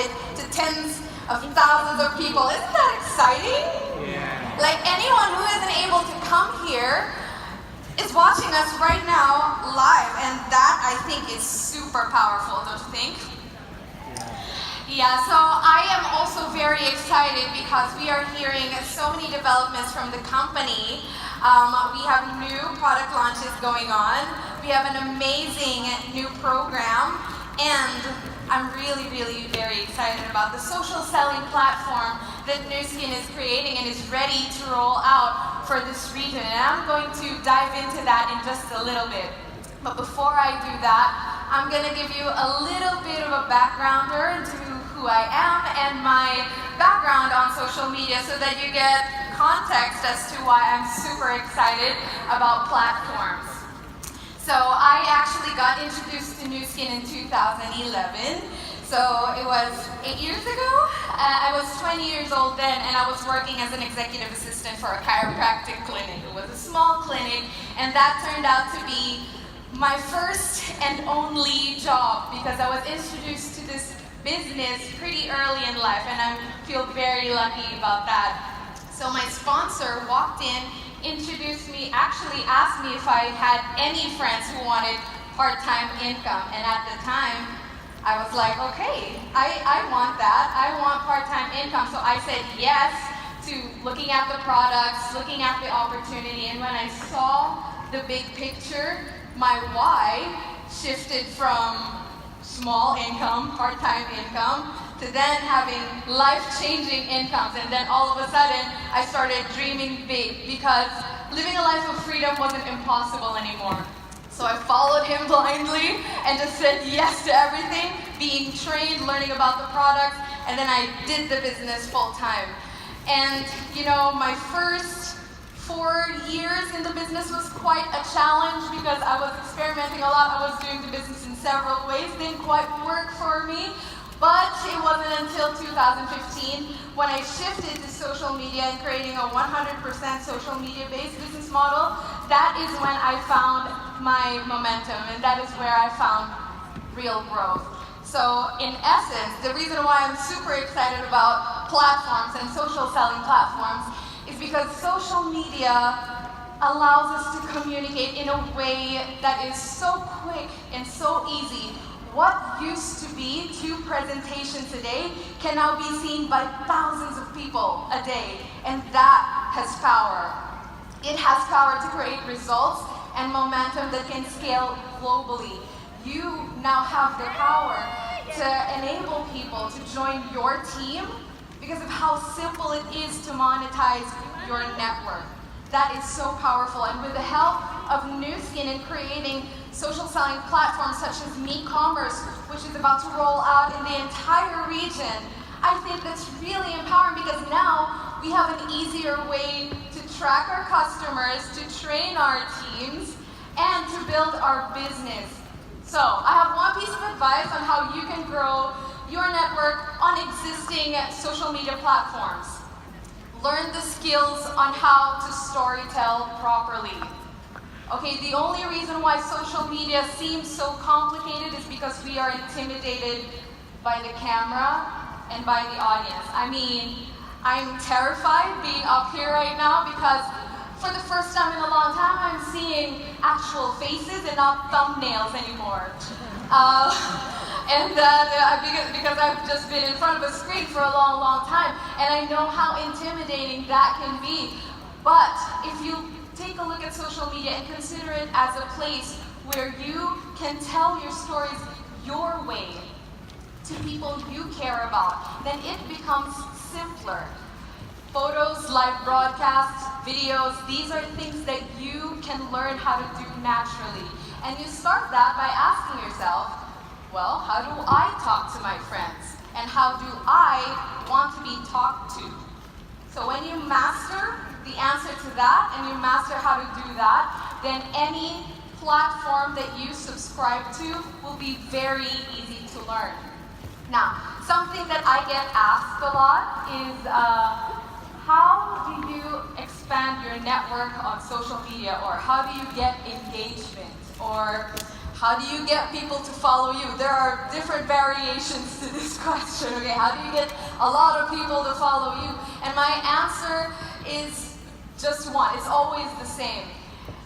it to tens of thousands of people. Isn't that exciting? Yeah. Like anyone who isn't able to come here is watching us right now live, and that I think is super powerful, don't you think? Yeah, so I am also very excited because we are hearing so many developments from the company. We have new product launches going on. We have an amazing new program, and I'm really, really very excited about the social selling platform that Nu Skin is creating and is ready to roll out for this region. And I'm going to dive into that in just a little bit. But before I do that, I'm going to give you a little bit of a backgrounder into who I am and my background on social media so that you get context as to why I'm super excited about platforms. So I actually got introduced to Nu Skin in 2011. So it was 8 years ago. I was 20 years old then, and I was working as an executive assistant for a chiropractic clinic. It was a small clinic, and that turned out to be my first and only job because I was introduced to this business pretty early in life, and I feel very lucky about that. So my sponsor walked in, introduced me, actually asked me if I had any friends who wanted part-time income, and at the time I was like, okay, I want that, I want part-time income. So I said yes to looking at the products, looking at the opportunity, and when I saw the big picture, my why shifted from small income, part-time income, to then having life-changing incomes. And then all of a sudden, I started dreaming big because living a life of freedom wasn't impossible anymore. So I followed him blindly and just said yes to everything, being trained, learning about the products, and then I did the business full-time. And you know, my first 4 years in the business was quite a challenge because I was experimenting a lot. I was doing the business in several ways. Didn't quite work for me. But it wasn't until 2015 when I shifted to social media and creating a 100% social media-based business model. That is when I found my momentum, and that is where I found real growth. So in essence, the reason why I'm super excited about platforms and social selling platforms is because social media allows us to communicate in a way that is so quick and so easy. What used to be 2 presentations a day can now be seen by thousands of people a day, and that has power. It has power to create results and momentum that can scale globally. You now have the power to enable people to join your team because of how simple it is to monetize your network. That is so powerful, and with the help of Nu Skin in creating social selling platforms such as MeCommerce, which is about to roll out in the entire region, I think that's really empowering because now we have an easier way to track our customers, to train our teams, and to build our business. So I have one piece of advice on how you can grow your network on existing social media platforms. Learn the skills on how to storytell properly. Okay, the only reason why social media seems so complicated is because we are intimidated by the camera and by the audience. I mean, I'm terrified being up here right now because for the first time in a long time, I'm seeing actual faces and not thumbnails anymore. Because I've just been in front of a screen for a long, long time, and I know how intimidating that can be. But if you take a look at social media and consider it as a place where you can tell your stories your way to people you care about, then it becomes simpler. Photos, live broadcasts, videos, these are things that you can learn how to do naturally. And you start that by asking yourself, well, how do I talk to my friends? And how do I want to be talked to? So when you master the answer to that, and you master how to do that, then any platform that you subscribe to will be very easy to learn. Now, something that I get asked a lot is, how do you expand your network on social media, or how do you get engagement, or How do you get people to follow you? There are different variations to this question, okay? How do you get a lot of people to follow you? And my answer is just one. It's always the same.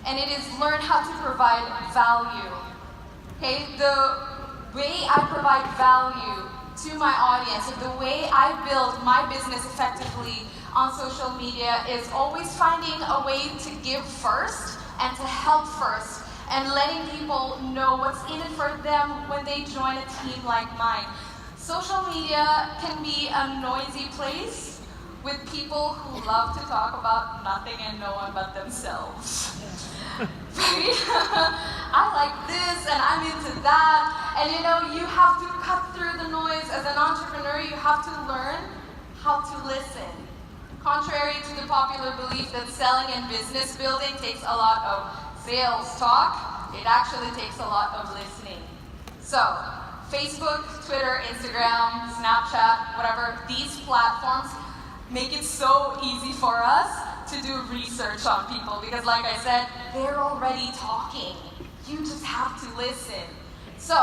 And it is learn how to provide value. Okay? The way I provide value to my audience, and the way I build my business effectively on social media is always finding a way to give first and to help first, and letting people know what's in it for them when they join a team like mine. Social media can be a noisy place with people who love to talk about nothing and no one but themselves. Right? I like this and I'm into that. And you know, you have to cut through the noise. As an entrepreneur, you have to learn how to listen. Contrary to the popular belief that selling and business building takes a lot of sales talk, it actually takes a lot of listening. So, Facebook, Twitter, Instagram, Snapchat, whatever, these platforms make it so easy for us to do research on people because, like I said, they're already talking. You just have to listen. So,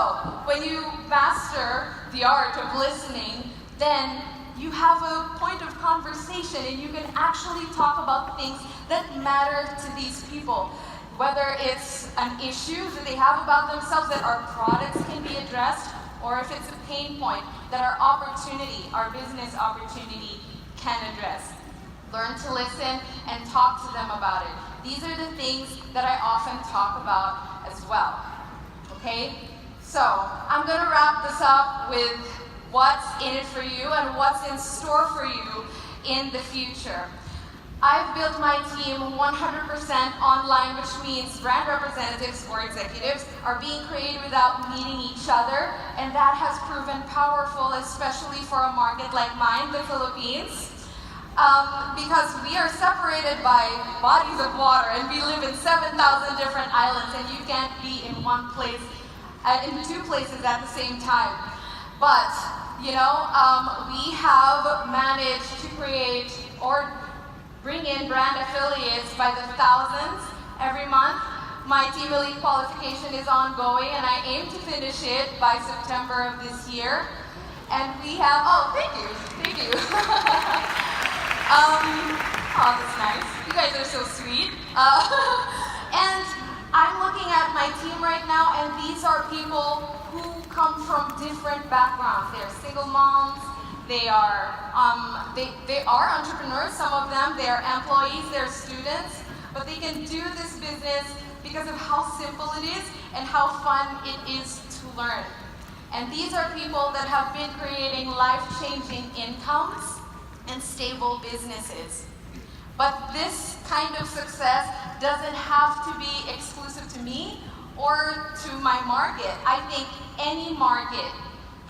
when you master the art of listening, then you have a point of conversation and you can actually talk about things that matter to these people. Whether it's an issue that they have about themselves that our products can be addressed, or if it's a pain point that our opportunity, our business opportunity can address. Learn to listen and talk to them about it. These are the things that I often talk about as well. Okay? So, I'm going to wrap this up with what's in it for you and what's in store for you in the future. I've built my team 100% online, which means brand representatives or executives are being created without meeting each other, and that has proven powerful, especially for a market like mine, the Philippines, because we are separated by bodies of water, and we live in 7,000 different islands, and you can't be in one place, in two places at the same time. But, you know, we have managed to create or bring in brand affiliates by the thousands every month. My Team Elite qualification is ongoing and I aim to finish it by September of this year. And we have, oh, thank you. Oh, that's nice. You guys are so sweet. And I'm looking at my team right now, and these are people who come from different backgrounds. They're single moms. They are entrepreneurs, some of them. They are employees, they're students, but they can do this business because of how simple it is and how fun it is to learn. And these are people that have been creating life-changing incomes and stable businesses. But this kind of success doesn't have to be exclusive to me or to my market. I think any market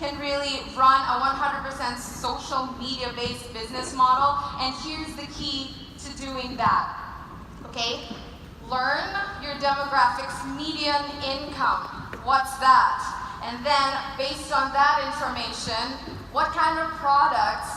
can really run a 100% social media-based business model, and here's the key to doing that. Okay? Learn your demographics, median income. What's that? And then, based on that information, what kind of products